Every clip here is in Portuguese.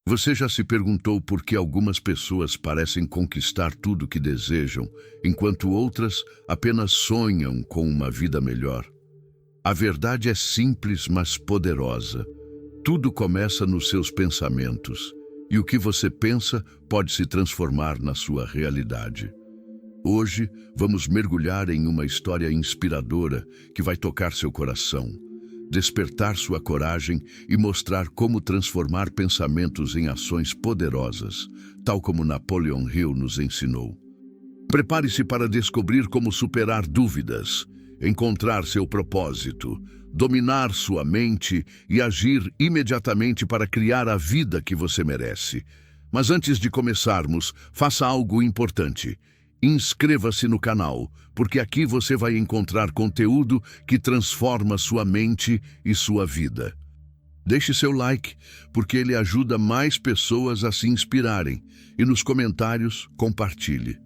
Você já se perguntou por que algumas pessoas parecem conquistar tudo o que desejam, enquanto outras apenas sonham com uma vida melhor? A verdade é simples, mas poderosa. Tudo começa nos seus pensamentos, e o que você pensa pode se transformar na sua realidade. Hoje, vamos mergulhar em uma história inspiradora que vai tocar seu coração, despertar sua coragem e mostrar como transformar pensamentos em ações poderosas, tal como Napoleon Hill nos ensinou. Prepare-se para descobrir como superar dúvidas, encontrar seu propósito, dominar sua mente e agir imediatamente para criar a vida que você merece. Mas antes de começarmos, faça algo importante. Inscreva-se no canal, porque aqui você vai encontrar conteúdo que transforma sua mente e sua vida. Deixe seu like, porque ele ajuda mais pessoas a se inspirarem. E nos comentários, compartilhe.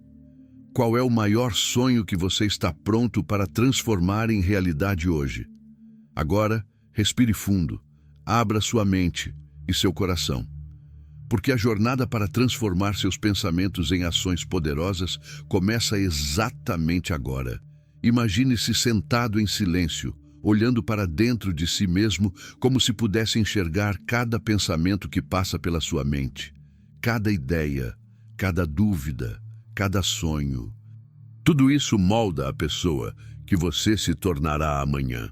Qual é o maior sonho que você está pronto para transformar em realidade hoje? Agora, respire fundo, abra sua mente e seu coração. Porque a jornada para transformar seus pensamentos em ações poderosas começa exatamente agora. Imagine-se sentado em silêncio, olhando para dentro de si mesmo como se pudesse enxergar cada pensamento que passa pela sua mente, cada ideia, cada dúvida, cada sonho. Tudo isso molda a pessoa que você se tornará amanhã.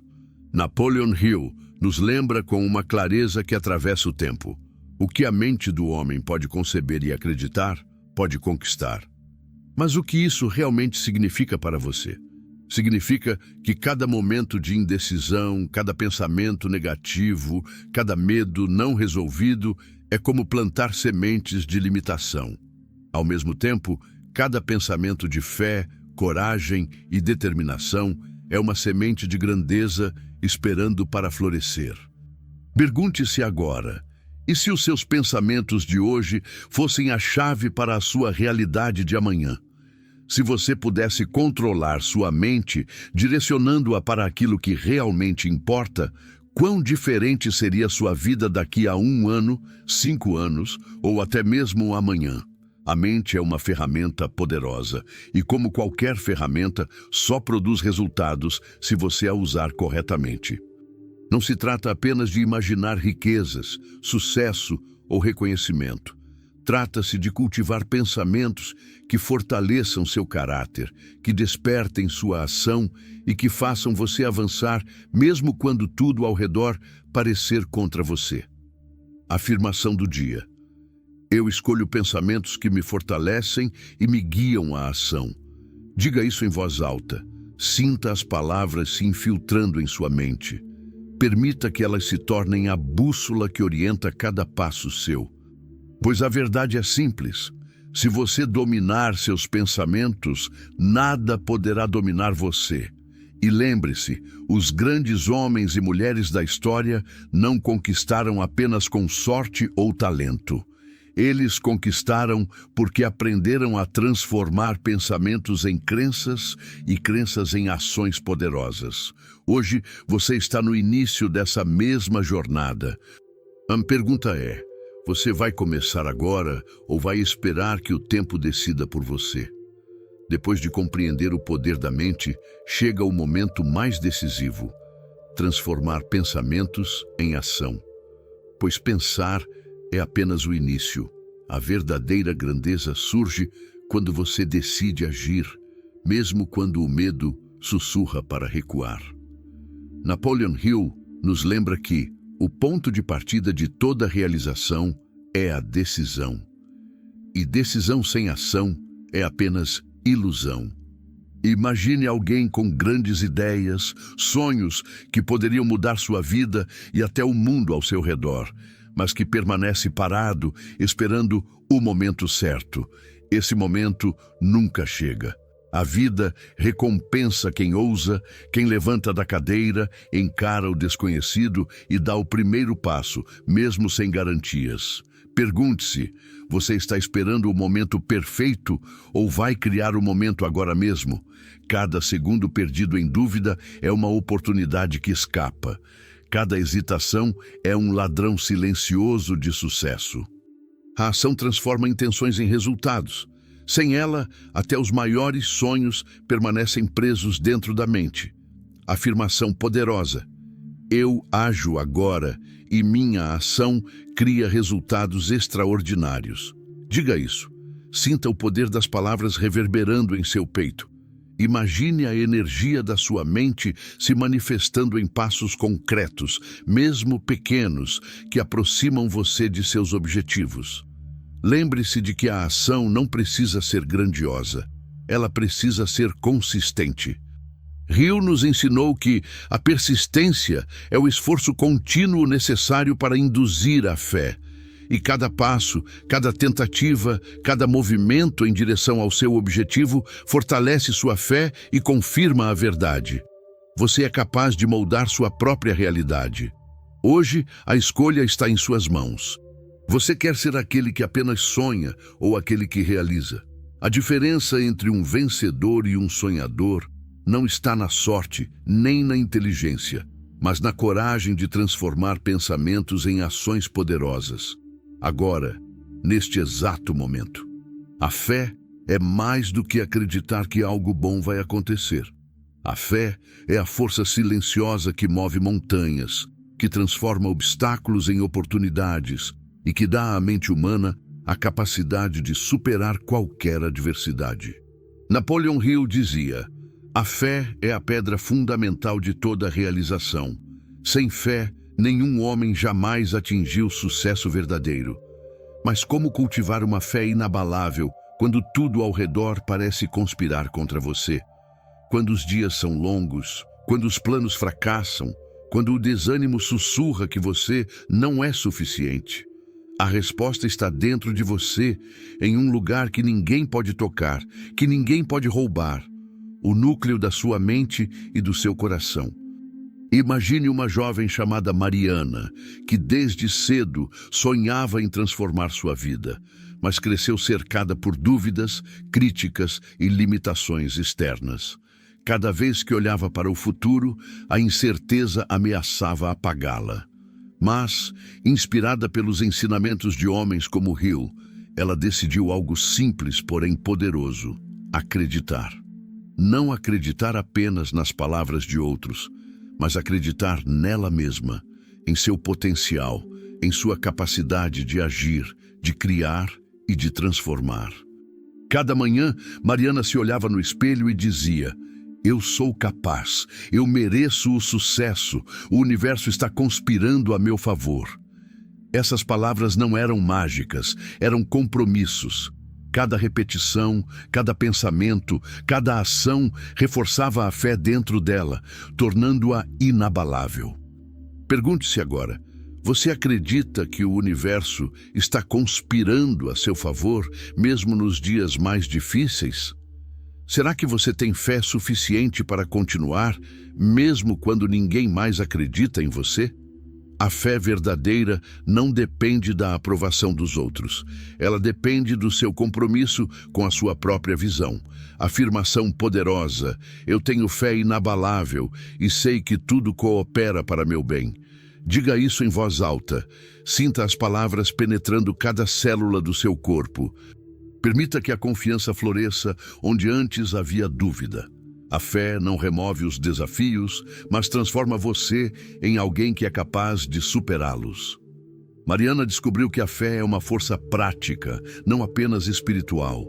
Napoleon Hill nos lembra com uma clareza que atravessa o tempo. O que a mente do homem pode conceber e acreditar, pode conquistar. Mas o que isso realmente significa para você? Significa que cada momento de indecisão, cada pensamento negativo, cada medo não resolvido é como plantar sementes de limitação. Ao mesmo tempo, cada pensamento de fé, coragem e determinação é uma semente de grandeza esperando para florescer. Pergunte-se agora: e se os seus pensamentos de hoje fossem a chave para a sua realidade de amanhã? Se você pudesse controlar sua mente, direcionando-a para aquilo que realmente importa, quão diferente seria sua vida daqui a 1 ano, 5 anos ou até mesmo amanhã? A mente é uma ferramenta poderosa e, como qualquer ferramenta, só produz resultados se você a usar corretamente. Não se trata apenas de imaginar riquezas, sucesso ou reconhecimento. Trata-se de cultivar pensamentos que fortaleçam seu caráter, que despertem sua ação e que façam você avançar mesmo quando tudo ao redor parecer contra você. Afirmação do dia: eu escolho pensamentos que me fortalecem e me guiam à ação. Diga isso em voz alta. Sinta as palavras se infiltrando em sua mente. Permita que elas se tornem a bússola que orienta cada passo seu. Pois a verdade é simples. Se você dominar seus pensamentos, nada poderá dominar você. E lembre-se, os grandes homens e mulheres da história não conquistaram apenas com sorte ou talento. Eles conquistaram porque aprenderam a transformar pensamentos em crenças e crenças em ações poderosas. Hoje, você está no início dessa mesma jornada. A pergunta é: você vai começar agora ou vai esperar que o tempo decida por você? Depois de compreender o poder da mente, chega o momento mais decisivo: transformar pensamentos em ação. Pois pensar é apenas o início. A verdadeira grandeza surge quando você decide agir, mesmo quando o medo sussurra para recuar. Napoleon Hill nos lembra que o ponto de partida de toda realização é a decisão. E decisão sem ação é apenas ilusão. Imagine alguém com grandes ideias, sonhos que poderiam mudar sua vida e até o mundo ao seu redor, mas que permanece parado, esperando o momento certo. Esse momento nunca chega. A vida recompensa quem ousa, quem levanta da cadeira, encara o desconhecido e dá o primeiro passo, mesmo sem garantias. Pergunte-se: você está esperando o momento perfeito ou vai criar o momento agora mesmo? Cada segundo perdido em dúvida é uma oportunidade que escapa. Cada hesitação é um ladrão silencioso de sucesso. A ação transforma intenções em resultados. Sem ela, até os maiores sonhos permanecem presos dentro da mente. Afirmação poderosa: eu ajo agora e minha ação cria resultados extraordinários. Diga isso. Sinta o poder das palavras reverberando em seu peito. Imagine a energia da sua mente se manifestando em passos concretos, mesmo pequenos, que aproximam você de seus objetivos. Lembre-se de que a ação não precisa ser grandiosa. Ela precisa ser consistente. Hill nos ensinou que a persistência é o esforço contínuo necessário para induzir a fé. E cada passo, cada tentativa, cada movimento em direção ao seu objetivo fortalece sua fé e confirma a verdade. Você é capaz de moldar sua própria realidade. Hoje, a escolha está em suas mãos. Você quer ser aquele que apenas sonha ou aquele que realiza? A diferença entre um vencedor e um sonhador não está na sorte nem na inteligência, mas na coragem de transformar pensamentos em ações poderosas. Agora, neste exato momento. A fé é mais do que acreditar que algo bom vai acontecer. A fé é a força silenciosa que move montanhas, que transforma obstáculos em oportunidades e que dá à mente humana a capacidade de superar qualquer adversidade. Napoleon Hill dizia: a fé é a pedra fundamental de toda realização. Sem fé, nenhum homem jamais atingiu sucesso verdadeiro. Mas como cultivar uma fé inabalável quando tudo ao redor parece conspirar contra você? Quando os dias são longos, quando os planos fracassam, quando o desânimo sussurra que você não é suficiente. A resposta está dentro de você, em um lugar que ninguém pode tocar, que ninguém pode roubar: o núcleo da sua mente e do seu coração. Imagine uma jovem chamada Mariana, que desde cedo sonhava em transformar sua vida, mas cresceu cercada por dúvidas, críticas e limitações externas. Cada vez que olhava para o futuro, a incerteza ameaçava apagá-la. Mas, inspirada pelos ensinamentos de homens como Hill, ela decidiu algo simples, porém poderoso: acreditar. Não acreditar apenas nas palavras de outros, mas acreditar nela mesma, em seu potencial, em sua capacidade de agir, de criar e de transformar. Cada manhã, Mariana se olhava no espelho e dizia: eu sou capaz, eu mereço o sucesso, o universo está conspirando a meu favor. Essas palavras não eram mágicas, eram compromissos. Cada repetição, cada pensamento, cada ação reforçava a fé dentro dela, tornando-a inabalável. Pergunte-se agora: você acredita que o universo está conspirando a seu favor, mesmo nos dias mais difíceis? Será que você tem fé suficiente para continuar, mesmo quando ninguém mais acredita em você? A fé verdadeira não depende da aprovação dos outros. Ela depende do seu compromisso com a sua própria visão. Afirmação poderosa: eu tenho fé inabalável e sei que tudo coopera para meu bem. Diga isso em voz alta. Sinta as palavras penetrando cada célula do seu corpo. Permita que a confiança floresça onde antes havia dúvida. A fé não remove os desafios, mas transforma você em alguém que é capaz de superá-los. Mariana descobriu que a fé é uma força prática, não apenas espiritual.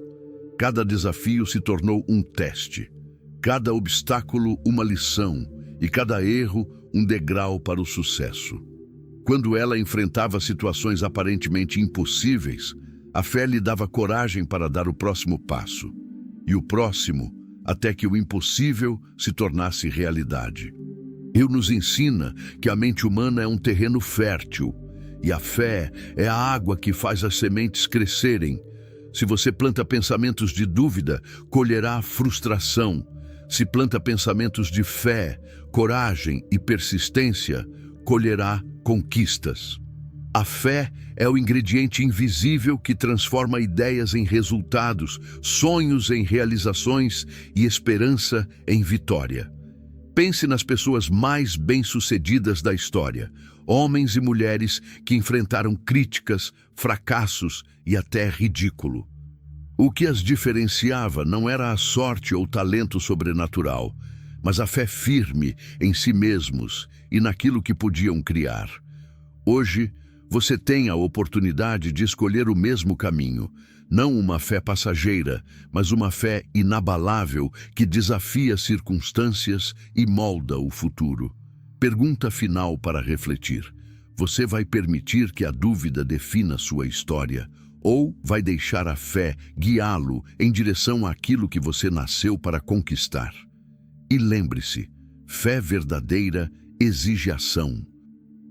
Cada desafio se tornou um teste, cada obstáculo uma lição e cada erro um degrau para o sucesso. Quando ela enfrentava situações aparentemente impossíveis, a fé lhe dava coragem para dar o próximo passo, e o próximo, até que o impossível se tornasse realidade. Hill nos ensina que a mente humana é um terreno fértil, e a fé é a água que faz as sementes crescerem. Se você planta pensamentos de dúvida, colherá frustração. Se planta pensamentos de fé, coragem e persistência, colherá conquistas. A fé é o ingrediente invisível que transforma ideias em resultados, sonhos em realizações e esperança em vitória. Pense nas pessoas mais bem-sucedidas da história, homens e mulheres que enfrentaram críticas, fracassos e até ridículo. O que as diferenciava não era a sorte ou talento sobrenatural, mas a fé firme em si mesmos e naquilo que podiam criar. Hoje, você tem a oportunidade de escolher o mesmo caminho, não uma fé passageira, mas uma fé inabalável que desafia circunstâncias e molda o futuro. Pergunta final para refletir: você vai permitir que a dúvida defina sua história? Ou vai deixar a fé guiá-lo em direção àquilo que você nasceu para conquistar? E lembre-se, fé verdadeira exige ação.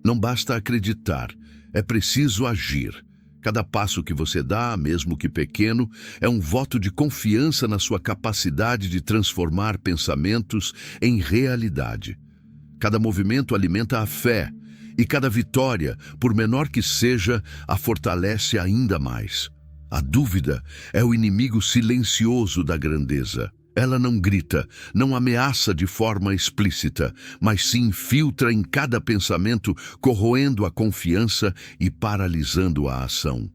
Não basta acreditar, é preciso agir. Cada passo que você dá, mesmo que pequeno, é um voto de confiança na sua capacidade de transformar pensamentos em realidade. Cada movimento alimenta a fé, e cada vitória, por menor que seja, a fortalece ainda mais. A dúvida é o inimigo silencioso da grandeza. Ela não grita, não ameaça de forma explícita, mas se infiltra em cada pensamento, corroendo a confiança e paralisando a ação.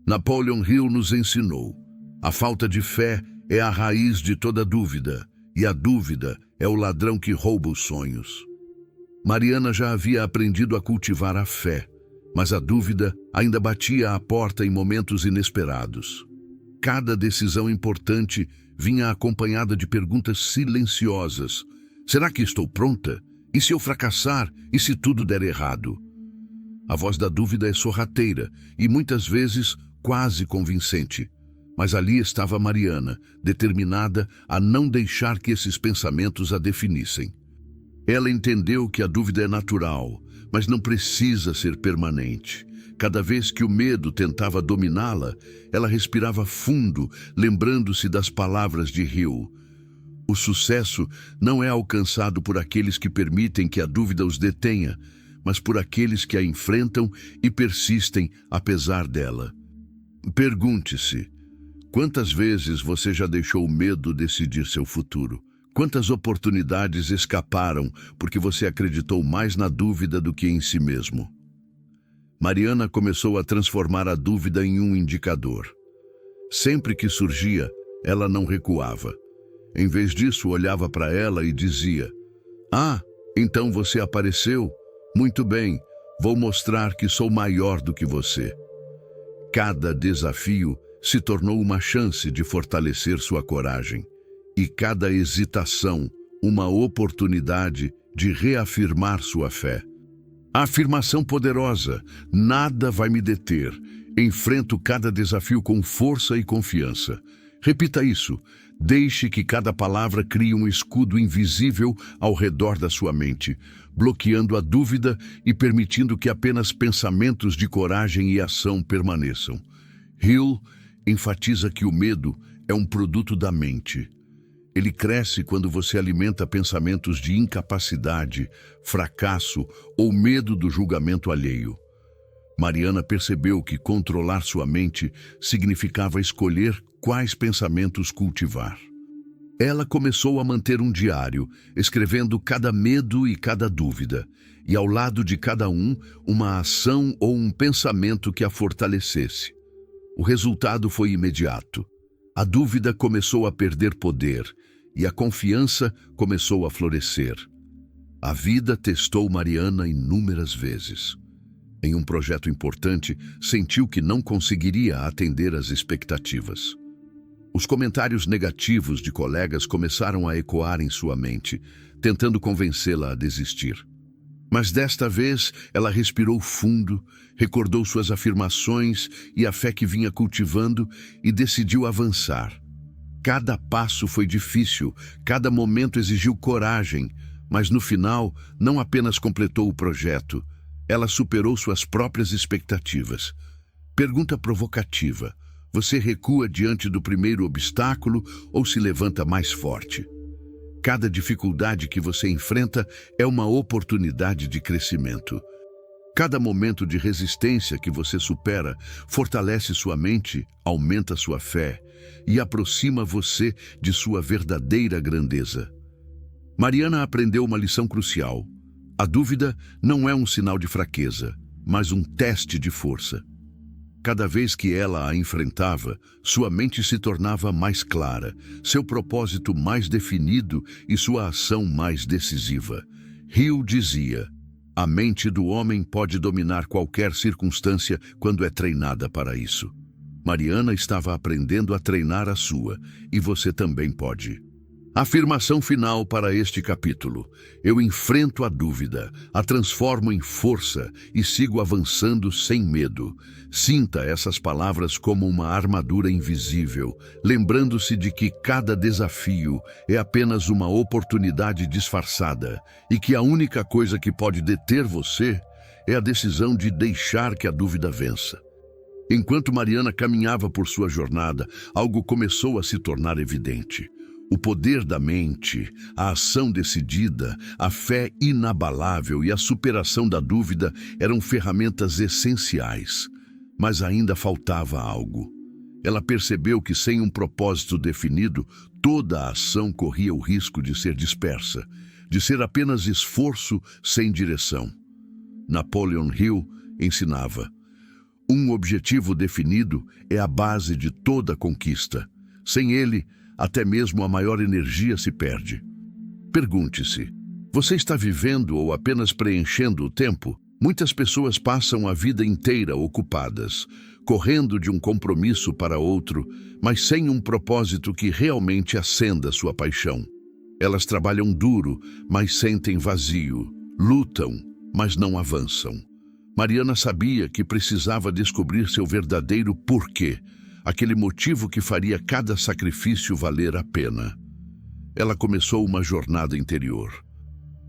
Napoleon Hill nos ensinou: a falta de fé é a raiz de toda dúvida, e a dúvida é o ladrão que rouba os sonhos. Mariana já havia aprendido a cultivar a fé, mas a dúvida ainda batia à porta em momentos inesperados. Cada decisão importante vinha acompanhada de perguntas silenciosas. Será que estou pronta? E se eu fracassar? E se tudo der errado? A voz da dúvida é sorrateira e muitas vezes quase convincente. Mas ali estava Mariana, determinada a não deixar que esses pensamentos a definissem. Ela entendeu que a dúvida é natural, mas não precisa ser permanente. Cada vez que o medo tentava dominá-la, ela respirava fundo, lembrando-se das palavras de Hill. O sucesso não é alcançado por aqueles que permitem que a dúvida os detenha, mas por aqueles que a enfrentam e persistem apesar dela. Pergunte-se: quantas vezes você já deixou o medo decidir seu futuro? Quantas oportunidades escaparam porque você acreditou mais na dúvida do que em si mesmo? Mariana começou a transformar a dúvida em um indicador. Sempre que surgia, ela não recuava. Em vez disso, olhava para ela e dizia: "Ah, então você apareceu? Muito bem, vou mostrar que sou maior do que você." Cada desafio se tornou uma chance de fortalecer sua coragem, e cada hesitação uma oportunidade de reafirmar sua fé. A afirmação poderosa: nada vai me deter. Enfrento cada desafio com força e confiança. Repita isso. Deixe que cada palavra crie um escudo invisível ao redor da sua mente, bloqueando a dúvida e permitindo que apenas pensamentos de coragem e ação permaneçam. Hill enfatiza que o medo é um produto da mente. Ele cresce quando você alimenta pensamentos de incapacidade, fracasso ou medo do julgamento alheio. Mariana percebeu que controlar sua mente significava escolher quais pensamentos cultivar. Ela começou a manter um diário, escrevendo cada medo e cada dúvida, e ao lado de cada um, uma ação ou um pensamento que a fortalecesse. O resultado foi imediato. A dúvida começou a perder poder, e a confiança começou a florescer. A vida testou Mariana inúmeras vezes. Em um projeto importante, sentiu que não conseguiria atender às expectativas. Os comentários negativos de colegas começaram a ecoar em sua mente, tentando convencê-la a desistir. Mas desta vez, ela respirou fundo, recordou suas afirmações e a fé que vinha cultivando e decidiu avançar. Cada passo foi difícil, cada momento exigiu coragem, mas no final não apenas completou o projeto, ela superou suas próprias expectativas. Pergunta provocativa: você recua diante do primeiro obstáculo ou se levanta mais forte? Cada dificuldade que você enfrenta é uma oportunidade de crescimento. Cada momento de resistência que você supera fortalece sua mente, aumenta sua fé e aproxima você de sua verdadeira grandeza. Mariana aprendeu uma lição crucial. A dúvida não é um sinal de fraqueza, mas um teste de força. Cada vez que ela a enfrentava, sua mente se tornava mais clara, seu propósito mais definido e sua ação mais decisiva. Hill dizia: a mente do homem pode dominar qualquer circunstância quando é treinada para isso. Mariana estava aprendendo a treinar a sua, e você também pode. Afirmação final para este capítulo: eu enfrento a dúvida, a transformo em força e sigo avançando sem medo. Sinta essas palavras como uma armadura invisível, lembrando-se de que cada desafio é apenas uma oportunidade disfarçada e que a única coisa que pode deter você é a decisão de deixar que a dúvida vença. Enquanto Mariana caminhava por sua jornada, algo começou a se tornar evidente. O poder da mente, a ação decidida, a fé inabalável e a superação da dúvida eram ferramentas essenciais. Mas ainda faltava algo. Ela percebeu que sem um propósito definido, toda a ação corria o risco de ser dispersa, de ser apenas esforço sem direção. Napoleon Hill ensinava: um objetivo definido é a base de toda conquista. Sem ele, até mesmo a maior energia se perde. Pergunte-se: você está vivendo ou apenas preenchendo o tempo? Muitas pessoas passam a vida inteira ocupadas, correndo de um compromisso para outro, mas sem um propósito que realmente acenda sua paixão. Elas trabalham duro, mas sentem vazio, lutam, mas não avançam. Mariana sabia que precisava descobrir seu verdadeiro porquê, aquele motivo que faria cada sacrifício valer a pena. Ela começou uma jornada interior.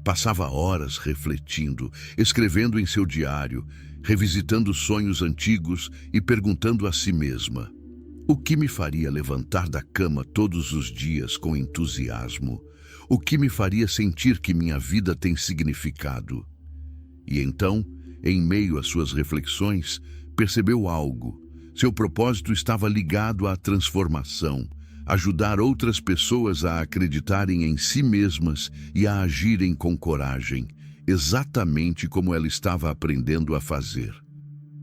Passava horas refletindo, escrevendo em seu diário, revisitando sonhos antigos e perguntando a si mesma: o que me faria levantar da cama todos os dias com entusiasmo? O que me faria sentir que minha vida tem significado? E então, em meio às suas reflexões, percebeu algo. Seu propósito estava ligado à transformação, ajudar outras pessoas a acreditarem em si mesmas e a agirem com coragem, exatamente como ela estava aprendendo a fazer.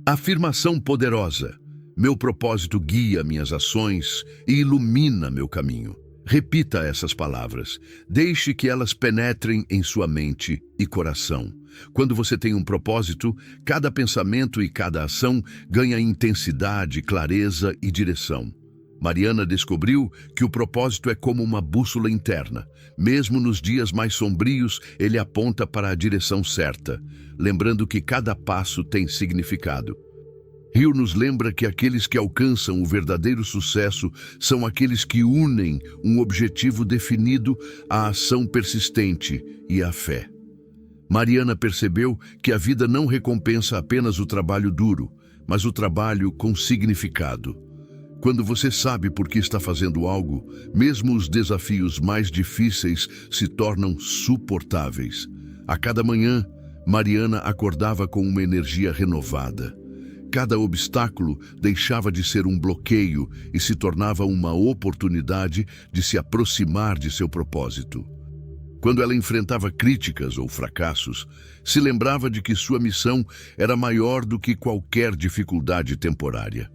Afirmação poderosa: meu propósito guia minhas ações e ilumina meu caminho. Repita essas palavras. Deixe que elas penetrem em sua mente e coração. Quando você tem um propósito, cada pensamento e cada ação ganha intensidade, clareza e direção. Mariana descobriu que o propósito é como uma bússola interna. Mesmo nos dias mais sombrios, ele aponta para a direção certa, lembrando que cada passo tem significado. Hill nos lembra que aqueles que alcançam o verdadeiro sucesso são aqueles que unem um objetivo definido à ação persistente e à fé. Mariana percebeu que a vida não recompensa apenas o trabalho duro, mas o trabalho com significado. Quando você sabe por que está fazendo algo, mesmo os desafios mais difíceis se tornam suportáveis. A cada manhã, Mariana acordava com uma energia renovada. Cada obstáculo deixava de ser um bloqueio e se tornava uma oportunidade de se aproximar de seu propósito. Quando ela enfrentava críticas ou fracassos, se lembrava de que sua missão era maior do que qualquer dificuldade temporária.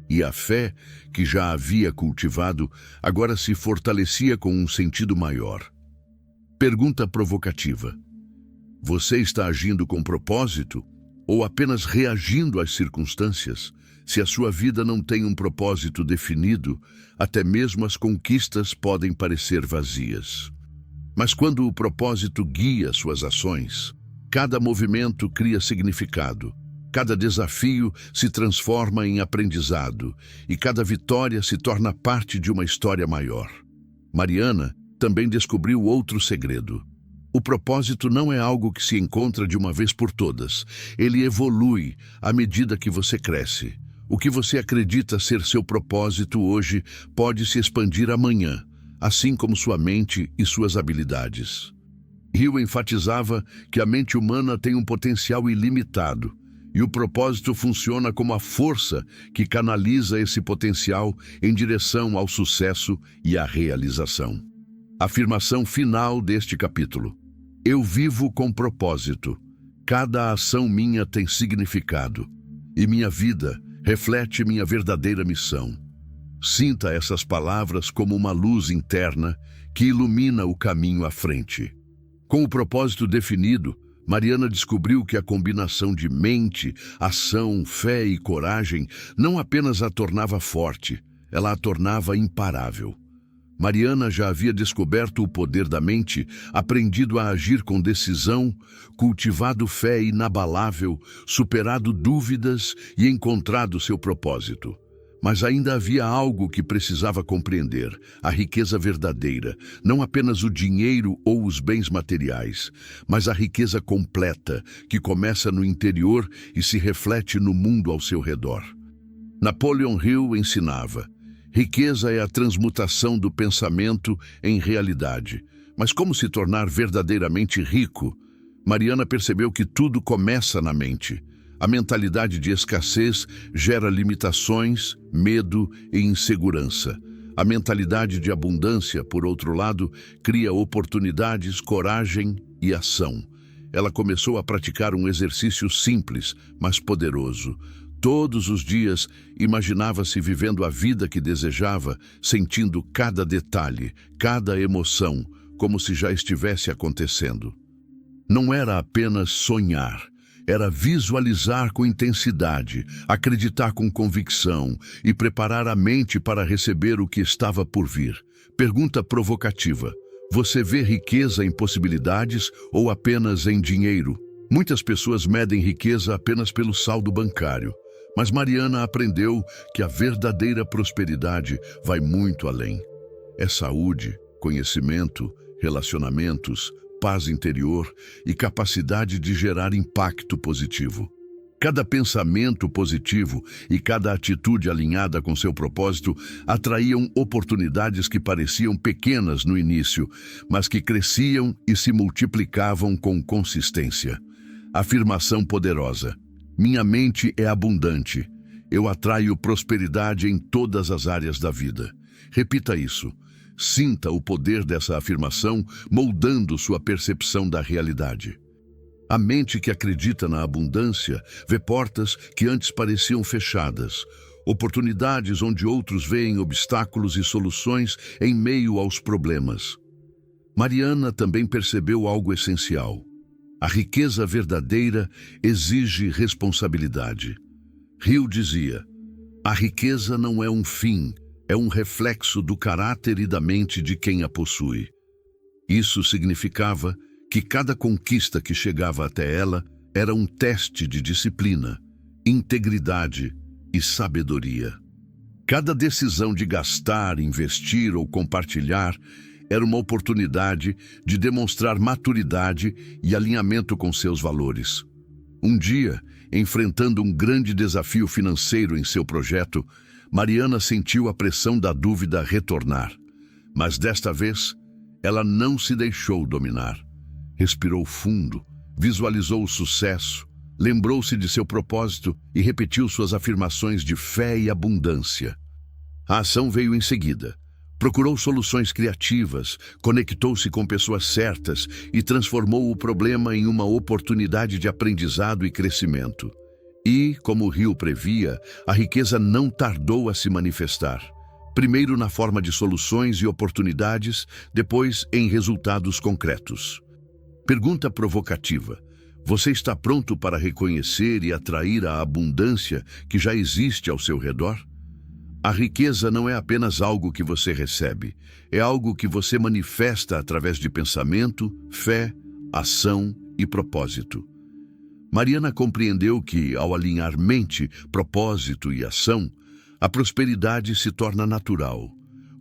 E a fé, que já havia cultivado, agora se fortalecia com um sentido maior. Pergunta provocativa: você está agindo com propósito ou apenas reagindo às circunstâncias? Se a sua vida não tem um propósito definido, até mesmo as conquistas podem parecer vazias. Mas quando o propósito guia suas ações, cada movimento cria significado. Cada desafio se transforma em aprendizado e cada vitória se torna parte de uma história maior. Mariana também descobriu outro segredo. O propósito não é algo que se encontra de uma vez por todas. Ele evolui à medida que você cresce. O que você acredita ser seu propósito hoje pode se expandir amanhã, assim como sua mente e suas habilidades. Hill enfatizava que a mente humana tem um potencial ilimitado, e o propósito funciona como a força que canaliza esse potencial em direção ao sucesso e à realização. Afirmação final deste capítulo. Eu vivo com propósito. Cada ação minha tem significado. E minha vida reflete minha verdadeira missão. Sinta essas palavras como uma luz interna que ilumina o caminho à frente. Com o propósito definido, Mariana descobriu que a combinação de mente, ação, fé e coragem não apenas a tornava forte, ela a tornava imparável. Mariana já havia descoberto o poder da mente, aprendido a agir com decisão, cultivado fé inabalável, superado dúvidas e encontrado seu propósito. Mas ainda havia algo que precisava compreender, a riqueza verdadeira, não apenas o dinheiro ou os bens materiais, mas a riqueza completa, que começa no interior e se reflete no mundo ao seu redor. Napoleon Hill ensinava: riqueza é a transmutação do pensamento em realidade. Mas como se tornar verdadeiramente rico? Mariana percebeu que tudo começa na mente. A mentalidade de escassez gera limitações, medo e insegurança. A mentalidade de abundância, por outro lado, cria oportunidades, coragem e ação. Ela começou a praticar um exercício simples, mas poderoso. Todos os dias, imaginava-se vivendo a vida que desejava, sentindo cada detalhe, cada emoção, como se já estivesse acontecendo. Não era apenas sonhar, era visualizar com intensidade, acreditar com convicção e preparar a mente para receber o que estava por vir. Pergunta provocativa: você vê riqueza em possibilidades ou apenas em dinheiro? Muitas pessoas medem riqueza apenas pelo saldo bancário. Mas Mariana aprendeu que a verdadeira prosperidade vai muito além. É saúde, conhecimento, relacionamentos, paz interior e capacidade de gerar impacto positivo. Cada pensamento positivo e cada atitude alinhada com seu propósito atraíam oportunidades que pareciam pequenas no início, mas que cresciam e se multiplicavam com consistência. Afirmação poderosa: minha mente é abundante. Eu atraio prosperidade em todas as áreas da vida. Repita isso. Sinta o poder dessa afirmação moldando sua percepção da realidade. A mente que acredita na abundância vê portas que antes pareciam fechadas, oportunidades onde outros veem obstáculos e soluções em meio aos problemas. Mariana também percebeu algo essencial. A riqueza verdadeira exige responsabilidade. Hill dizia: a riqueza não é um fim, é um reflexo do caráter e da mente de quem a possui. Isso significava que cada conquista que chegava até ela era um teste de disciplina, integridade e sabedoria. Cada decisão de gastar, investir ou compartilhar era uma oportunidade de demonstrar maturidade e alinhamento com seus valores. Um dia, enfrentando um grande desafio financeiro em seu projeto, Mariana sentiu a pressão da dúvida retornar. Mas desta vez, ela não se deixou dominar. Respirou fundo, visualizou o sucesso, lembrou-se de seu propósito e repetiu suas afirmações de fé e abundância. A ação veio em seguida. Procurou soluções criativas, conectou-se com pessoas certas e transformou o problema em uma oportunidade de aprendizado e crescimento. E, como Hill previa, a riqueza não tardou a se manifestar. Primeiro na forma de soluções e oportunidades, depois em resultados concretos. Pergunta provocativa: você está pronto para reconhecer e atrair a abundância que já existe ao seu redor? A riqueza não é apenas algo que você recebe, é algo que você manifesta através de pensamento, fé, ação e propósito. Mariana compreendeu que, ao alinhar mente, propósito e ação, a prosperidade se torna natural,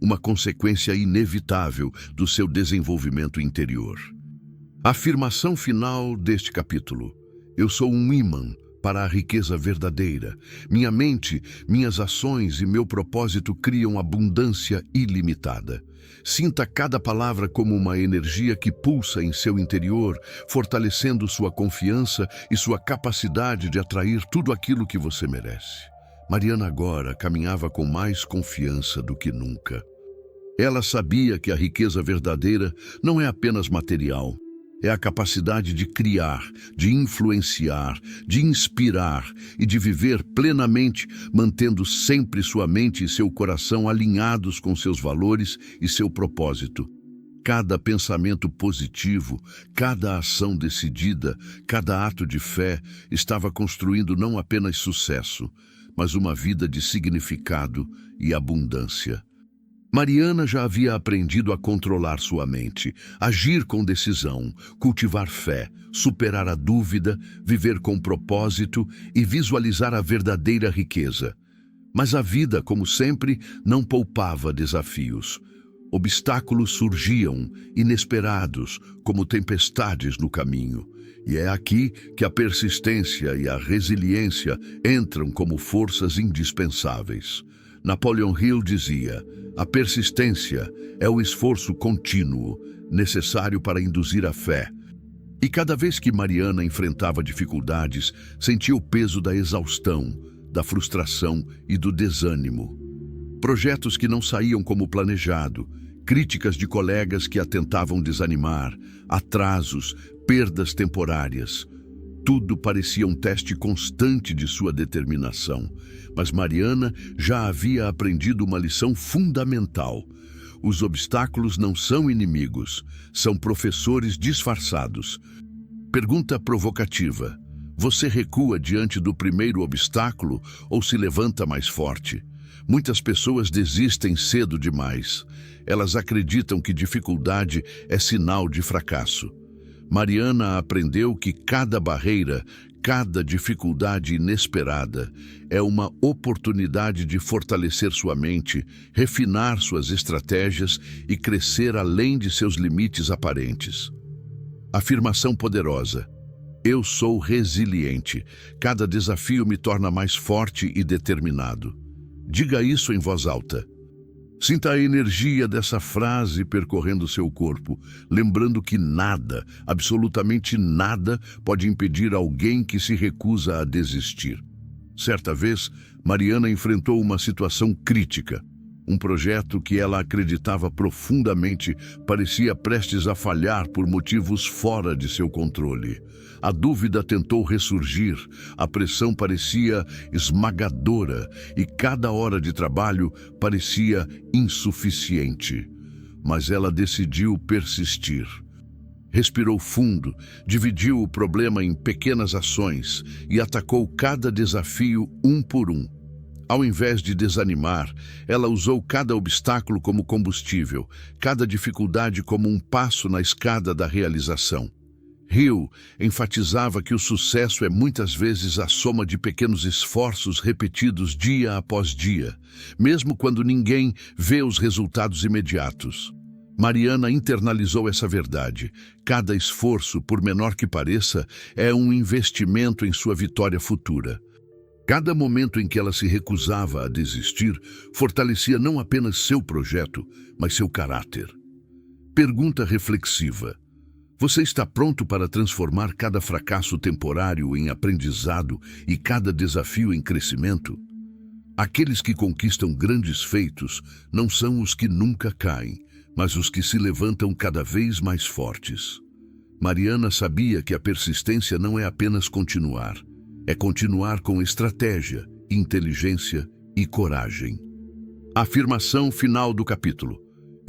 uma consequência inevitável do seu desenvolvimento interior. A afirmação final deste capítulo: eu sou um ímã para a riqueza verdadeira. Minha mente, minhas ações e meu propósito criam abundância ilimitada. Sinta cada palavra como uma energia que pulsa em seu interior, fortalecendo sua confiança e sua capacidade de atrair tudo aquilo que você merece. Mariana agora caminhava com mais confiança do que nunca. Ela sabia que a riqueza verdadeira não é apenas material. É a capacidade de criar, de influenciar, de inspirar e de viver plenamente, mantendo sempre sua mente e seu coração alinhados com seus valores e seu propósito. Cada pensamento positivo, cada ação decidida, cada ato de fé estava construindo não apenas sucesso, mas uma vida de significado e abundância. Mariana já havia aprendido a controlar sua mente, agir com decisão, cultivar fé, superar a dúvida, viver com propósito e visualizar a verdadeira riqueza. Mas a vida, como sempre, não poupava desafios. Obstáculos surgiam, inesperados, como tempestades no caminho. E é aqui que a persistência e a resiliência entram como forças indispensáveis. Napoleon Hill dizia: a persistência é o esforço contínuo, necessário para induzir a fé. E cada vez que Mariana enfrentava dificuldades, sentia o peso da exaustão, da frustração e do desânimo. Projetos que não saíam como planejado, críticas de colegas que a tentavam desanimar, atrasos, perdas temporárias. Tudo parecia um teste constante de sua determinação, mas Mariana já havia aprendido uma lição fundamental. Os obstáculos não são inimigos, são professores disfarçados. Pergunta provocativa: você recua diante do primeiro obstáculo ou se levanta mais forte? Muitas pessoas desistem cedo demais. Elas acreditam que dificuldade é sinal de fracasso. Mariana aprendeu que cada barreira, cada dificuldade inesperada é uma oportunidade de fortalecer sua mente, refinar suas estratégias e crescer além de seus limites aparentes. Afirmação poderosa: eu sou resiliente. Cada desafio me torna mais forte e determinado. Diga isso em voz alta. Sinta a energia dessa frase percorrendo seu corpo, lembrando que nada, absolutamente nada, pode impedir alguém que se recusa a desistir. Certa vez, Mariana enfrentou uma situação crítica. Um projeto que ela acreditava profundamente parecia prestes a falhar por motivos fora de seu controle. A dúvida tentou ressurgir, a pressão parecia esmagadora e cada hora de trabalho parecia insuficiente. Mas ela decidiu persistir. Respirou fundo, dividiu o problema em pequenas ações e atacou cada desafio um por um. Ao invés de desanimar, ela usou cada obstáculo como combustível, cada dificuldade como um passo na escada da realização. Hill enfatizava que o sucesso é muitas vezes a soma de pequenos esforços repetidos dia após dia, mesmo quando ninguém vê os resultados imediatos. Mariana internalizou essa verdade. Cada esforço, por menor que pareça, é um investimento em sua vitória futura. Cada momento em que ela se recusava a desistir fortalecia não apenas seu projeto, mas seu caráter. Pergunta reflexiva: você está pronto para transformar cada fracasso temporário em aprendizado e cada desafio em crescimento? Aqueles que conquistam grandes feitos não são os que nunca caem, mas os que se levantam cada vez mais fortes. Mariana sabia que a persistência não é apenas continuar. É continuar com estratégia, inteligência e coragem. Afirmação final do capítulo: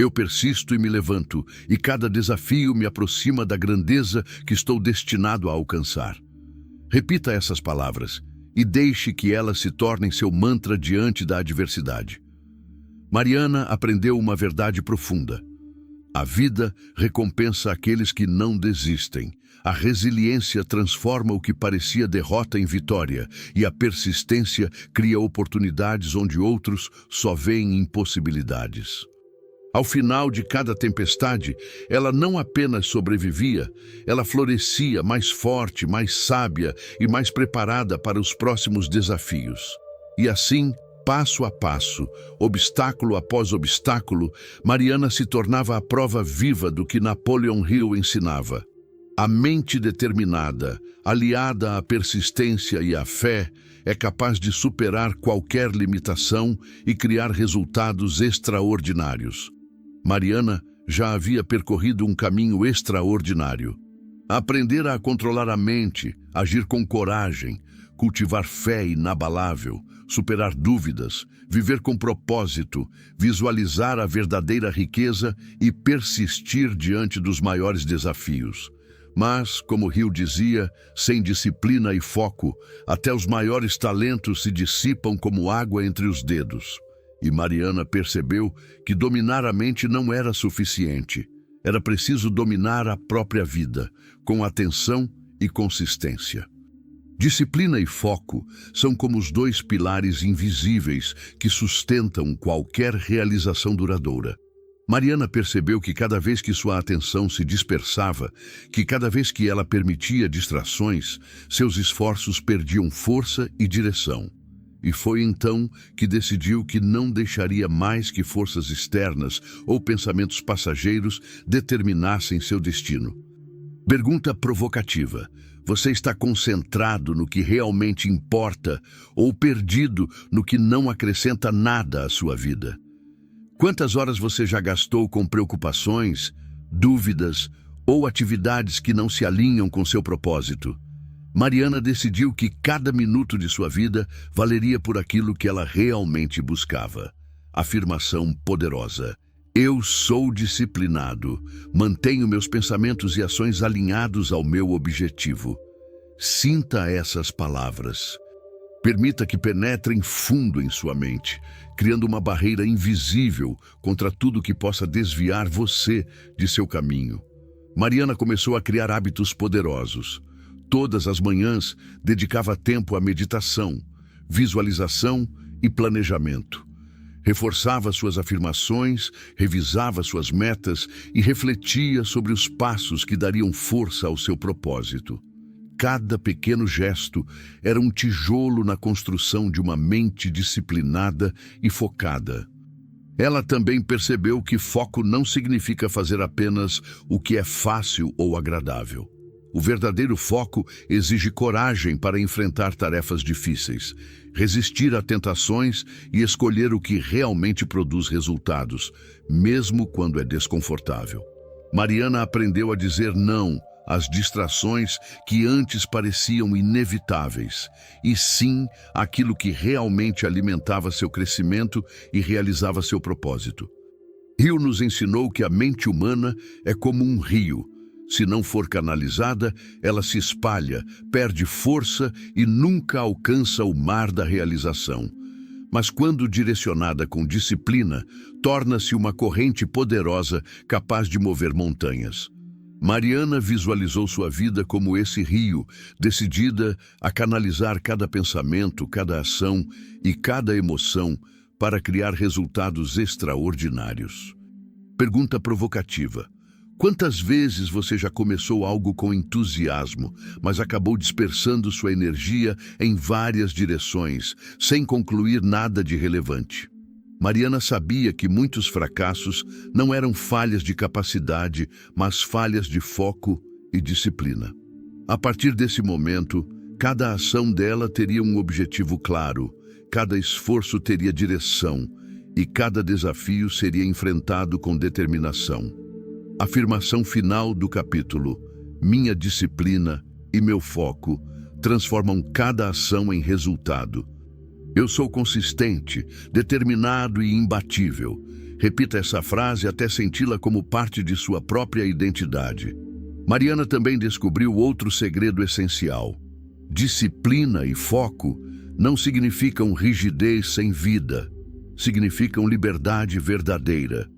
eu persisto e me levanto, e cada desafio me aproxima da grandeza que estou destinado a alcançar. Repita essas palavras e deixe que elas se tornem seu mantra diante da adversidade. Mariana aprendeu uma verdade profunda. A vida recompensa aqueles que não desistem. A resiliência transforma o que parecia derrota em vitória, e a persistência cria oportunidades onde outros só veem impossibilidades. Ao final de cada tempestade, ela não apenas sobrevivia, ela florescia mais forte, mais sábia e mais preparada para os próximos desafios. E assim, passo a passo, obstáculo após obstáculo, Mariana se tornava a prova viva do que Napoleon Hill ensinava. A mente determinada, aliada à persistência e à fé, é capaz de superar qualquer limitação e criar resultados extraordinários. Mariana já havia percorrido um caminho extraordinário. Aprendera a controlar a mente, agir com coragem, cultivar fé inabalável, superar dúvidas, viver com propósito, visualizar a verdadeira riqueza e persistir diante dos maiores desafios. Mas, como Hill dizia, sem disciplina e foco, até os maiores talentos se dissipam como água entre os dedos. E Mariana percebeu que dominar a mente não era suficiente. Era preciso dominar a própria vida, com atenção e consistência. Disciplina e foco são como os dois pilares invisíveis que sustentam qualquer realização duradoura. Mariana percebeu que cada vez que sua atenção se dispersava, que cada vez que ela permitia distrações, seus esforços perdiam força e direção. E foi então que decidiu que não deixaria mais que forças externas ou pensamentos passageiros determinassem seu destino. Pergunta provocativa: você está concentrado no que realmente importa ou perdido no que não acrescenta nada à sua vida? Quantas horas você já gastou com preocupações, dúvidas ou atividades que não se alinham com seu propósito? Mariana decidiu que cada minuto de sua vida valeria por aquilo que ela realmente buscava. Afirmação poderosa: eu sou disciplinado, mantenho meus pensamentos e ações alinhados ao meu objetivo. Sinta essas palavras. Permita que penetrem fundo em sua mente, criando uma barreira invisível contra tudo que possa desviar você de seu caminho. Mariana começou a criar hábitos poderosos. Todas as manhãs dedicava tempo à meditação, visualização e planejamento. Reforçava suas afirmações, revisava suas metas e refletia sobre os passos que dariam força ao seu propósito. Cada pequeno gesto era um tijolo na construção de uma mente disciplinada e focada. Ela também percebeu que foco não significa fazer apenas o que é fácil ou agradável. O verdadeiro foco exige coragem para enfrentar tarefas difíceis, resistir a tentações e escolher o que realmente produz resultados, mesmo quando é desconfortável. Mariana aprendeu a dizer não às distrações que antes pareciam inevitáveis, e sim àquilo que realmente alimentava seu crescimento e realizava seu propósito. Hill nos ensinou que a mente humana é como um rio. Se não for canalizada, ela se espalha, perde força e nunca alcança o mar da realização. Mas quando direcionada com disciplina, torna-se uma corrente poderosa capaz de mover montanhas. Mariana visualizou sua vida como esse rio, decidida a canalizar cada pensamento, cada ação e cada emoção para criar resultados extraordinários. Pergunta provocativa: quantas vezes você já começou algo com entusiasmo, mas acabou dispersando sua energia em várias direções, sem concluir nada de relevante? Mariana sabia que muitos fracassos não eram falhas de capacidade, mas falhas de foco e disciplina. A partir desse momento, cada ação dela teria um objetivo claro, cada esforço teria direção e cada desafio seria enfrentado com determinação. Afirmação final do capítulo: minha disciplina e meu foco transformam cada ação em resultado. Eu sou consistente, determinado e imbatível. Repita essa frase até senti-la como parte de sua própria identidade. Mariana também descobriu outro segredo essencial. Disciplina e foco não significam rigidez sem vida, significam liberdade verdadeira.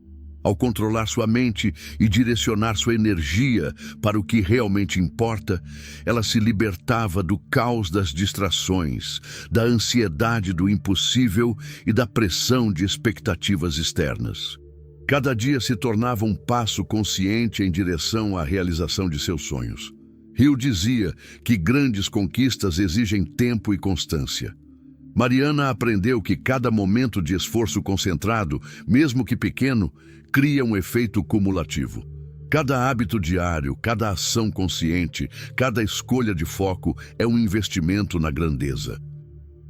Ao controlar sua mente e direcionar sua energia para o que realmente importa, ela se libertava do caos das distrações, da ansiedade do impossível e da pressão de expectativas externas. Cada dia se tornava um passo consciente em direção à realização de seus sonhos. Hill dizia que grandes conquistas exigem tempo e constância. Mariana aprendeu que cada momento de esforço concentrado, mesmo que pequeno, cria um efeito cumulativo. Cada hábito diário, cada ação consciente, cada escolha de foco é um investimento na grandeza.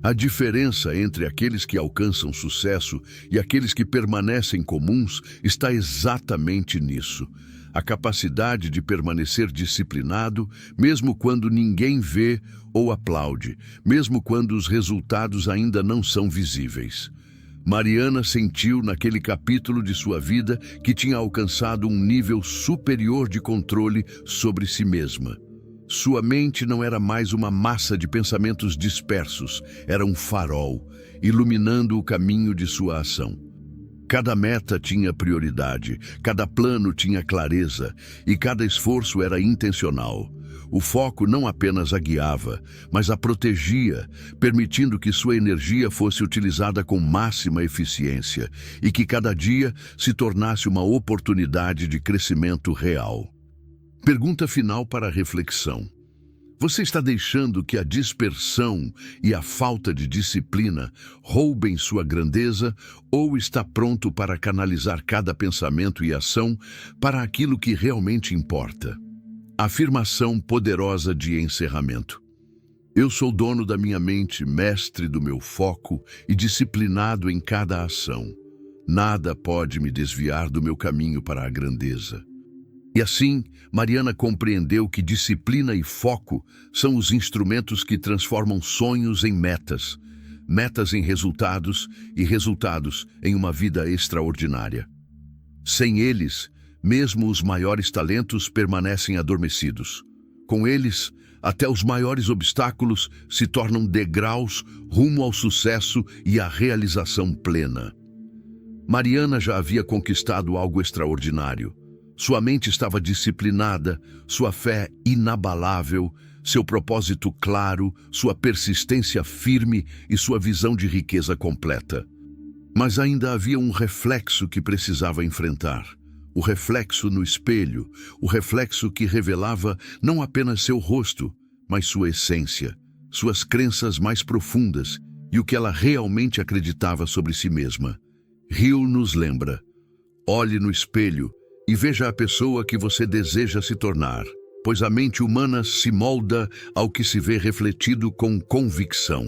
A diferença entre aqueles que alcançam sucesso e aqueles que permanecem comuns está exatamente nisso. A capacidade de permanecer disciplinado, mesmo quando ninguém vê ou aplaude, mesmo quando os resultados ainda não são visíveis. Mariana sentiu naquele capítulo de sua vida que tinha alcançado um nível superior de controle sobre si mesma. Sua mente não era mais uma massa de pensamentos dispersos, era um farol, iluminando o caminho de sua ação. Cada meta tinha prioridade, cada plano tinha clareza e cada esforço era intencional. O foco não apenas a guiava, mas a protegia, permitindo que sua energia fosse utilizada com máxima eficiência e que cada dia se tornasse uma oportunidade de crescimento real. Pergunta final para a reflexão. Você está deixando que a dispersão e a falta de disciplina roubem sua grandeza ou está pronto para canalizar cada pensamento e ação para aquilo que realmente importa? Afirmação poderosa de encerramento. Eu sou dono da minha mente, mestre do meu foco e disciplinado em cada ação. Nada pode me desviar do meu caminho para a grandeza. E assim, Mariana compreendeu que disciplina e foco são os instrumentos que transformam sonhos em metas, metas em resultados e resultados em uma vida extraordinária. Sem eles, mesmo os maiores talentos permanecem adormecidos. Com eles, até os maiores obstáculos se tornam degraus rumo ao sucesso e à realização plena. Mariana já havia conquistado algo extraordinário. Sua mente estava disciplinada, sua fé inabalável, seu propósito claro, sua persistência firme e sua visão de riqueza completa. Mas ainda havia um reflexo que precisava enfrentar. O reflexo no espelho, o reflexo que revelava não apenas seu rosto, mas sua essência, suas crenças mais profundas e o que ela realmente acreditava sobre si mesma. Hill nos lembra: olhe no espelho e veja a pessoa que você deseja se tornar, pois a mente humana se molda ao que se vê refletido com convicção.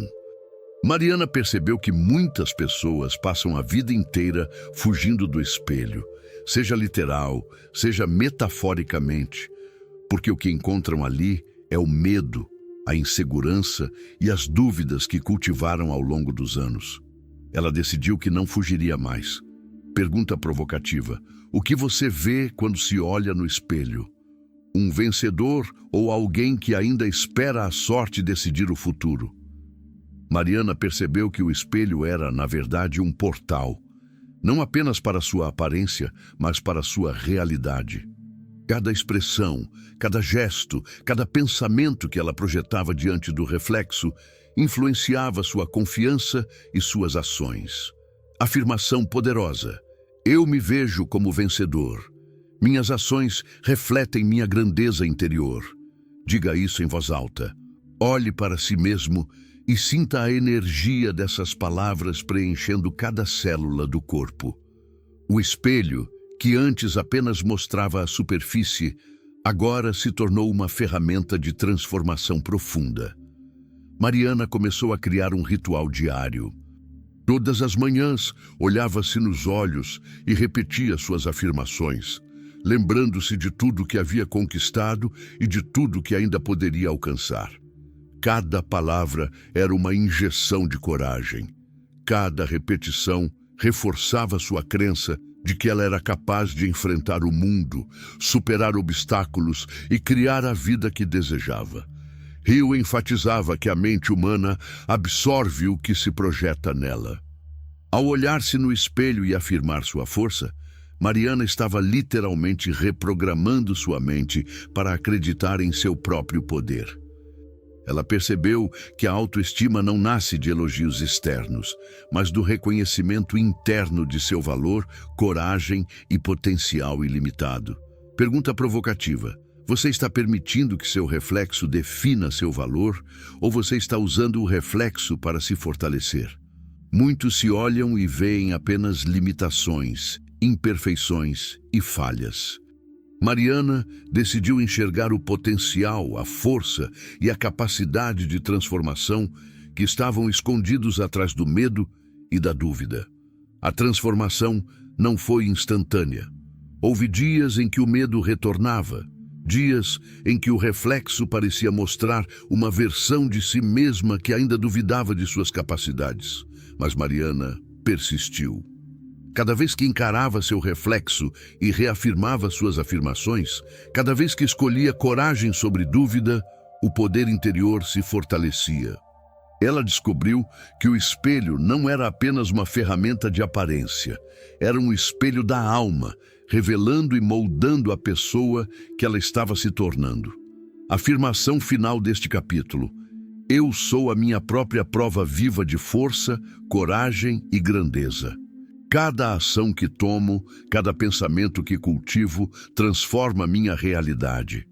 Mariana percebeu que muitas pessoas passam a vida inteira fugindo do espelho, seja literal, seja metaforicamente, porque o que encontram ali é o medo, a insegurança e as dúvidas que cultivaram ao longo dos anos. Ela decidiu que não fugiria mais. Pergunta provocativa: o que você vê quando se olha no espelho? Um vencedor ou alguém que ainda espera a sorte decidir o futuro? Mariana percebeu que o espelho era, na verdade, um portal, não apenas para sua aparência, mas para sua realidade. Cada expressão, cada gesto, cada pensamento que ela projetava diante do reflexo influenciava sua confiança e suas ações. Afirmação poderosa: eu me vejo como vencedor. Minhas ações refletem minha grandeza interior. Diga isso em voz alta. Olhe para si mesmo e sinta a energia dessas palavras preenchendo cada célula do corpo. O espelho, que antes apenas mostrava a superfície, agora se tornou uma ferramenta de transformação profunda. Mariana começou a criar um ritual diário. Todas as manhãs, olhava-se nos olhos e repetia suas afirmações, lembrando-se de tudo que havia conquistado e de tudo que ainda poderia alcançar. Cada palavra era uma injeção de coragem. Cada repetição reforçava sua crença de que ela era capaz de enfrentar o mundo, superar obstáculos e criar a vida que desejava. Hill enfatizava que a mente humana absorve o que se projeta nela. Ao olhar-se no espelho e afirmar sua força, Mariana estava literalmente reprogramando sua mente para acreditar em seu próprio poder. Ela percebeu que a autoestima não nasce de elogios externos, mas do reconhecimento interno de seu valor, coragem e potencial ilimitado. Pergunta provocativa: você está permitindo que seu reflexo defina seu valor ou você está usando o reflexo para se fortalecer? Muitos se olham e veem apenas limitações, imperfeições e falhas. Mariana decidiu enxergar o potencial, a força e a capacidade de transformação que estavam escondidos atrás do medo e da dúvida. A transformação não foi instantânea. Houve dias em que o medo retornava, dias em que o reflexo parecia mostrar uma versão de si mesma que ainda duvidava de suas capacidades. Mas Mariana persistiu. Cada vez que encarava seu reflexo e reafirmava suas afirmações, cada vez que escolhia coragem sobre dúvida, o poder interior se fortalecia. Ela descobriu que o espelho não era apenas uma ferramenta de aparência, era um espelho da alma, revelando e moldando a pessoa que ela estava se tornando. Afirmação final deste capítulo: eu sou a minha própria prova viva de força, coragem e grandeza. Cada ação que tomo, cada pensamento que cultivo, transforma minha realidade.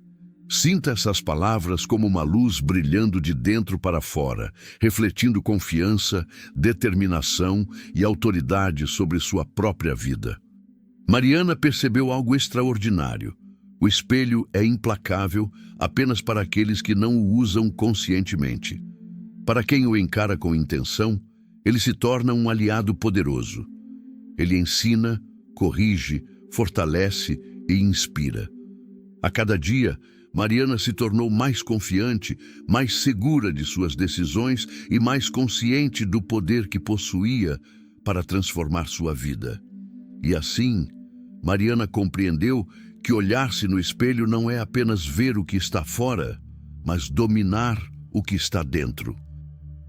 Sinta essas palavras como uma luz brilhando de dentro para fora, refletindo confiança, determinação e autoridade sobre sua própria vida. Mariana percebeu algo extraordinário. O espelho é implacável apenas para aqueles que não o usam conscientemente. Para quem o encara com intenção, ele se torna um aliado poderoso. Ele ensina, corrige, fortalece e inspira. A cada dia, Mariana se tornou mais confiante, mais segura de suas decisões e mais consciente do poder que possuía para transformar sua vida. E assim, Mariana compreendeu que olhar-se no espelho não é apenas ver o que está fora, mas dominar o que está dentro.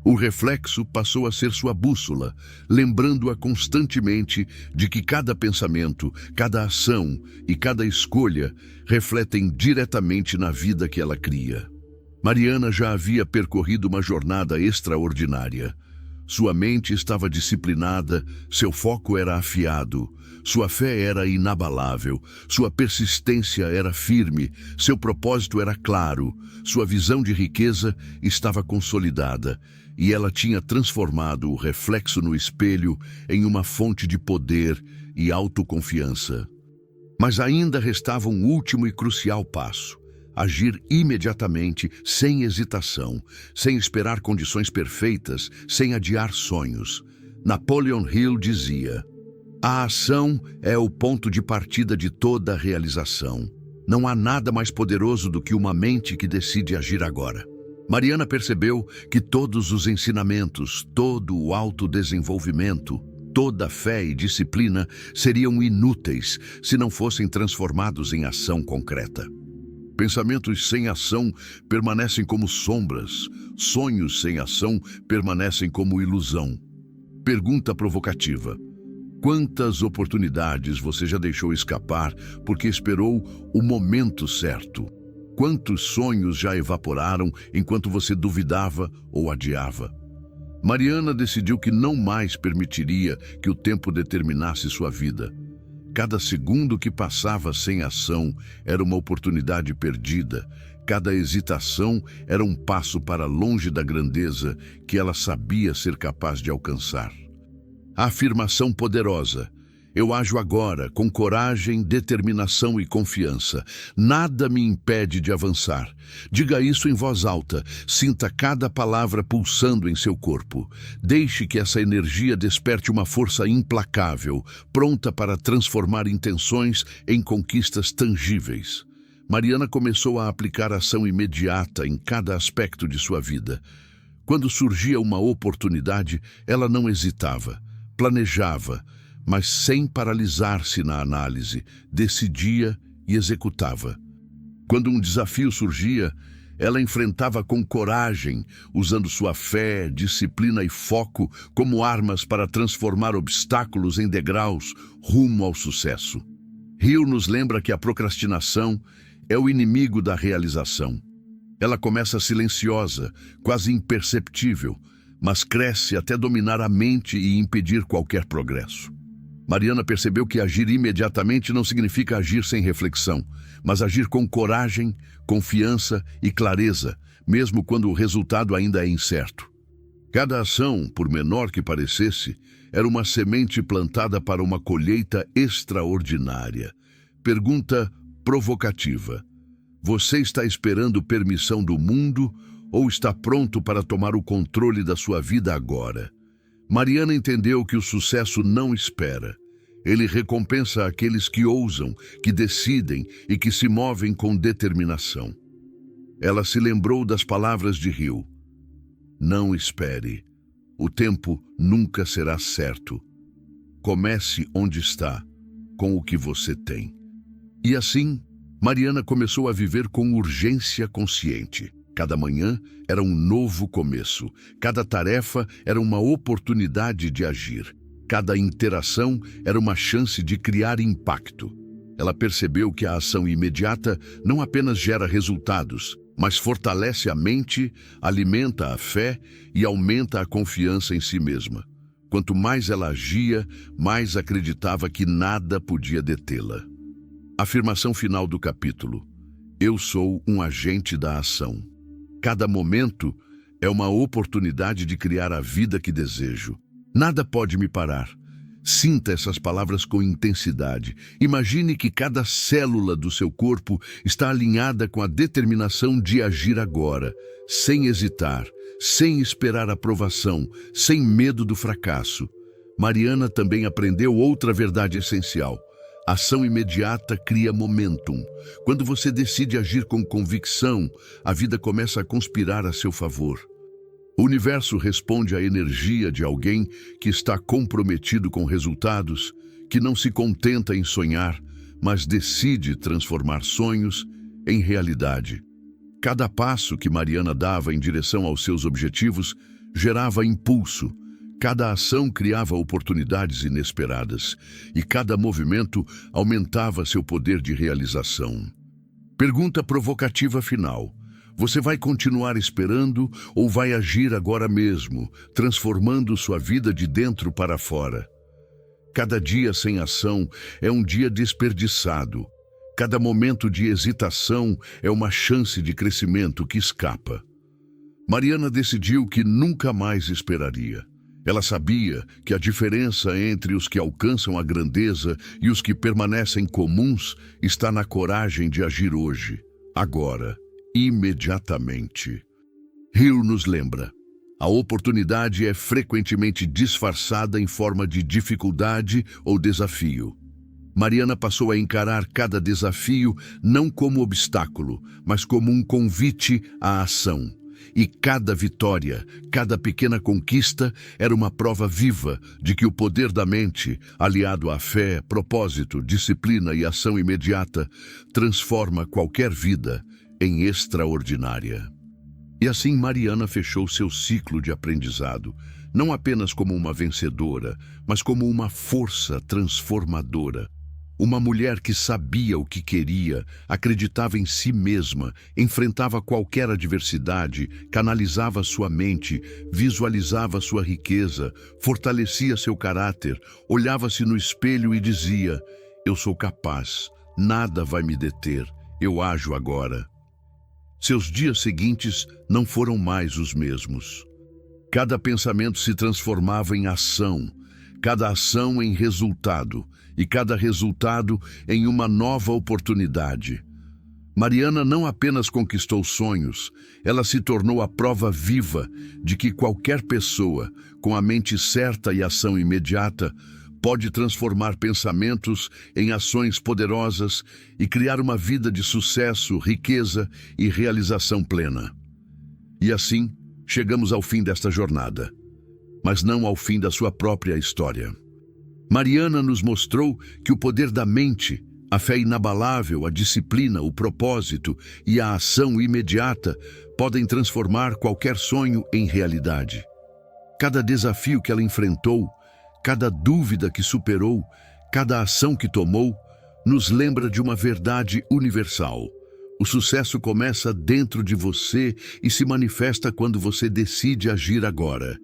O reflexo passou a ser sua bússola, lembrando-a constantemente de que cada pensamento, cada ação e cada escolha refletem diretamente na vida que ela cria. Mariana já havia percorrido uma jornada extraordinária. Sua mente estava disciplinada, seu foco era afiado, sua fé era inabalável, sua persistência era firme, seu propósito era claro, sua visão de riqueza estava consolidada e ela tinha transformado o reflexo no espelho em uma fonte de poder e autoconfiança. Mas ainda restava um último e crucial passo: agir imediatamente, sem hesitação, sem esperar condições perfeitas, sem adiar sonhos. Napoleon Hill dizia: a ação é o ponto de partida de toda a realização. Não há nada mais poderoso do que uma mente que decide agir agora. Mariana percebeu que todos os ensinamentos, todo o autodesenvolvimento, toda a fé e disciplina seriam inúteis se não fossem transformados em ação concreta. Pensamentos sem ação permanecem como sombras, sonhos sem ação permanecem como ilusão. Pergunta provocativa: quantas oportunidades você já deixou escapar porque esperou o momento certo? Quantos sonhos já evaporaram enquanto você duvidava ou adiava? Mariana decidiu que não mais permitiria que o tempo determinasse sua vida. Cada segundo que passava sem ação era uma oportunidade perdida. Cada hesitação era um passo para longe da grandeza que ela sabia ser capaz de alcançar. A afirmação poderosa: eu ajo agora com coragem, determinação e confiança. Nada me impede de avançar. Diga isso em voz alta. Sinta cada palavra pulsando em seu corpo. Deixe que essa energia desperte uma força implacável, pronta para transformar intenções em conquistas tangíveis. Mariana começou a aplicar ação imediata em cada aspecto de sua vida. Quando surgia uma oportunidade, ela não hesitava, planejava, mas sem paralisar-se na análise, decidia e executava. Quando um desafio surgia, ela enfrentava com coragem, usando sua fé, disciplina e foco como armas para transformar obstáculos em degraus rumo ao sucesso. Hill nos lembra que a procrastinação é o inimigo da realização. Ela começa silenciosa, quase imperceptível, mas cresce até dominar a mente e impedir qualquer progresso. Mariana percebeu que agir imediatamente não significa agir sem reflexão, mas agir com coragem, confiança e clareza, mesmo quando o resultado ainda é incerto. Cada ação, por menor que parecesse, era uma semente plantada para uma colheita extraordinária. Pergunta provocativa: você está esperando permissão do mundo ou está pronto para tomar o controle da sua vida agora? Mariana entendeu que o sucesso não espera. Ele recompensa aqueles que ousam, que decidem e que se movem com determinação. Ela se lembrou das palavras de Hill. Não espere. O tempo nunca será certo. Comece onde está, com o que você tem. E assim, Mariana começou a viver com urgência consciente. Cada manhã era um novo começo. Cada tarefa era uma oportunidade de agir. Cada interação era uma chance de criar impacto. Ela percebeu que a ação imediata não apenas gera resultados, mas fortalece a mente, alimenta a fé e aumenta a confiança em si mesma. Quanto mais ela agia, mais acreditava que nada podia detê-la. Afirmação final do capítulo: eu sou um agente da ação. Cada momento é uma oportunidade de criar a vida que desejo. Nada pode me parar. Sinta essas palavras com intensidade. Imagine que cada célula do seu corpo está alinhada com a determinação de agir agora, sem hesitar, sem esperar aprovação, sem medo do fracasso. Mariana também aprendeu outra verdade essencial. Ação imediata cria momentum. Quando você decide agir com convicção, a vida começa a conspirar a seu favor. O universo responde à energia de alguém que está comprometido com resultados, que não se contenta em sonhar, mas decide transformar sonhos em realidade. Cada passo que Mariana dava em direção aos seus objetivos gerava impulso. Cada ação criava oportunidades inesperadas e cada movimento aumentava seu poder de realização. Pergunta provocativa final: você vai continuar esperando ou vai agir agora mesmo, transformando sua vida de dentro para fora? Cada dia sem ação é um dia desperdiçado. Cada momento de hesitação é uma chance de crescimento que escapa. Mariana decidiu que nunca mais esperaria. Ela sabia que a diferença entre os que alcançam a grandeza e os que permanecem comuns está na coragem de agir hoje, agora, imediatamente. Hill nos lembra: a oportunidade é frequentemente disfarçada em forma de dificuldade ou desafio. Mariana passou a encarar cada desafio não como obstáculo, mas como um convite à ação. E cada vitória, cada pequena conquista era uma prova viva de que o poder da mente, aliado à fé, propósito, disciplina e ação imediata, transforma qualquer vida em extraordinária. E assim Mariana fechou seu ciclo de aprendizado, não apenas como uma vencedora, mas como uma força transformadora. Uma mulher que sabia o que queria, acreditava em si mesma, enfrentava qualquer adversidade, canalizava sua mente, visualizava sua riqueza, fortalecia seu caráter, olhava-se no espelho e dizia: eu sou capaz, nada vai me deter, eu ajo agora. Seus dias seguintes não foram mais os mesmos. Cada pensamento se transformava em ação, cada ação em resultado, e cada resultado em uma nova oportunidade. Mariana não apenas conquistou sonhos, ela se tornou a prova viva de que qualquer pessoa, com a mente certa e ação imediata, pode transformar pensamentos em ações poderosas e criar uma vida de sucesso, riqueza e realização plena. E assim, chegamos ao fim desta jornada, mas não ao fim da sua própria história. Mariana nos mostrou que o poder da mente, a fé inabalável, a disciplina, o propósito e a ação imediata podem transformar qualquer sonho em realidade. Cada desafio que ela enfrentou, cada dúvida que superou, cada ação que tomou, nos lembra de uma verdade universal. O sucesso começa dentro de você e se manifesta quando você decide agir agora.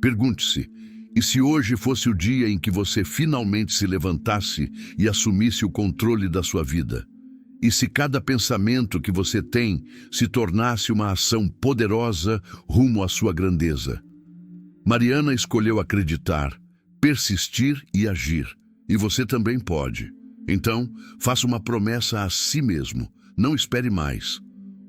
Pergunte-se: e se hoje fosse o dia em que você finalmente se levantasse e assumisse o controle da sua vida? E se cada pensamento que você tem se tornasse uma ação poderosa rumo à sua grandeza? Mariana escolheu acreditar, persistir e agir. E você também pode. Então, faça uma promessa a si mesmo. Não espere mais.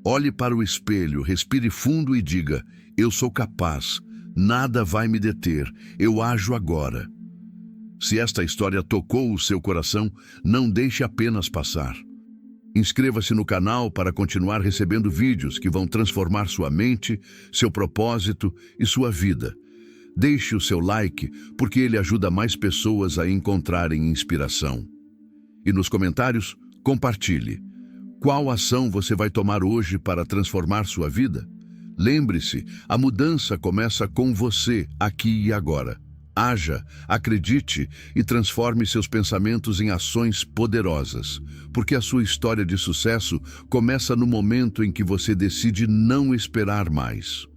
Olhe para o espelho, respire fundo e diga: eu sou capaz, nada vai me deter, eu ajo agora. Se esta história tocou o seu coração, não deixe apenas passar. Inscreva-se no canal para continuar recebendo vídeos que vão transformar sua mente, seu propósito e sua vida. Deixe o seu like, porque ele ajuda mais pessoas a encontrarem inspiração. E nos comentários, compartilhe. Qual ação você vai tomar hoje para transformar sua vida? Lembre-se, a mudança começa com você, aqui e agora. Haja, acredite e transforme seus pensamentos em ações poderosas, porque a sua história de sucesso começa no momento em que você decide não esperar mais.